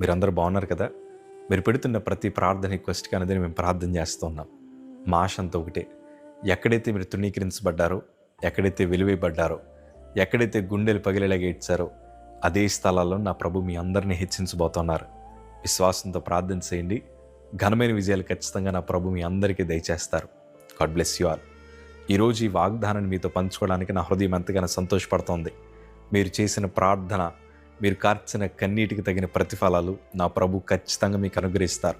మీరందరూ బాగున్నారు కదా? మీరు పెడుతున్న ప్రతి ప్రార్థన రిక్వెస్ట్‌కి అనేది మేము ప్రార్థన చేస్తున్నాం. మా ఆశ అంతా ఒకటే. ఎక్కడైతే మీరు తృణీకరించబడ్డారో, ఎక్కడైతే వెలివేయబడ్డారో, ఎక్కడైతే గుండెలు పగిలేలాగా ఏడ్చారో, అదే స్థలాల్లో నా ప్రభు మీ అందరిని హెచ్చించబోతున్నారు. విశ్వాసంతో ప్రార్థన చేయండి. ఘనమైన విజయాలు ఖచ్చితంగా నా ప్రభు మీ అందరికీ దయచేస్తారు. God bless you all. ఈరోజు ఈ వాగ్దానాన్ని మీతో పంచుకోవడానికి నా హృదయం ఎంతగానో సంతోషపడుతోంది. మీరు చేసిన ప్రార్థన, మీరు కార్చిన కన్నీటికి తగిన ప్రతిఫలాలు నా ప్రభు ఖచ్చితంగా మీకు అనుగ్రహిస్తారు.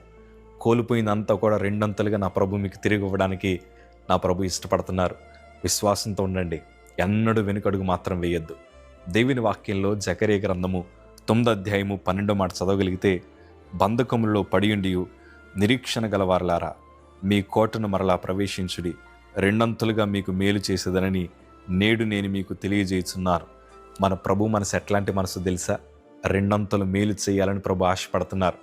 కోల్పోయిందంతా కూడా రెండంతలుగా నా ప్రభు మీకు తిరిగి ఇవ్వడానికి నా ప్రభు ఇష్టపడుతున్నారు. విశ్వాసంతో ఉండండి. ఎన్నడూ వెనుకడుగు మాత్రం వేయొద్దు. దేవుని వాక్యంలో జకరియా గ్రంథము 9వ అధ్యాయము 12వ మాట చదవగలిగితే, బంధకములలో పడియుండియు నిరీక్షణ గలవారలారా, మీ కోటను మరలా ప్రవేశించుడి, రెండంతలుగా మీకు మేలు చేసేదనని నేడు నేను మీకు తెలియజేయుచున్నాను. మన ప్రభు మనసు ఎట్లాంటి మనసు తెలుసా? రెండంతలు మేలు చేయాలని ప్రభు ఆశపడుతున్నారు.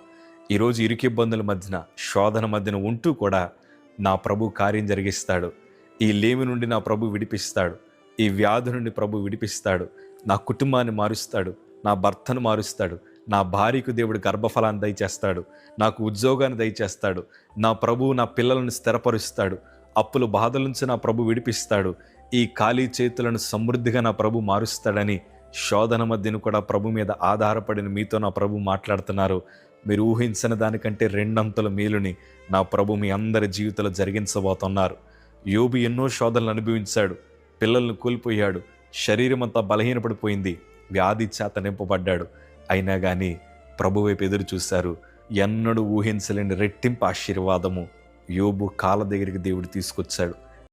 ఈరోజు ఇరుకిబ్బందుల మధ్యన, శోధన మధ్యన ఉంటూ కూడా నా ప్రభు కార్యం జరిగిస్తాడు. ఈ లేమి నుండి నా ప్రభు విడిపిస్తాడు. ఈ వ్యాధి నుండి ప్రభు విడిపిస్తాడు. నా కుటుంబాన్ని మారుస్తాడు. నా భర్తను మారుస్తాడు. నా భార్యకు దేవుడు గర్భఫలాన్ని దయచేస్తాడు. నాకు ఉద్యోగాన్ని దయచేస్తాడు. నా ప్రభు నా పిల్లలను స్థిరపరుస్తాడు. అప్పుల బాధల నుంచి నా ప్రభు విడిపిస్తాడు. ఈ ఖాళీ చేతులను సమృద్ధిగా నా ప్రభు మారుస్తాడని శోధన మధ్యను కూడా ప్రభు మీద ఆధారపడిన మీతో నా ప్రభు మాట్లాడుతున్నారు. మీరు ఊహించిన దానికంటే రెండంతల మేలుని నా ప్రభు మీ అందరి జీవితంలో జరిగించబోతున్నారు. యోబు ఎన్నో శోధనలు అనుభవించాడు. పిల్లలను కోల్పోయాడు. శరీరం అంతా బలహీనపడిపోయింది. వ్యాధి చేత నింపబడ్డాడు. అయినా కానీ ప్రభు వైపు ఎదురు చూశారు. ఎన్నడూ ఊహించలేని రెట్టింపు ఆశీర్వాదము యోబు కాళ్ళ దగ్గరికి దేవుడు తీసుకొచ్చాడు.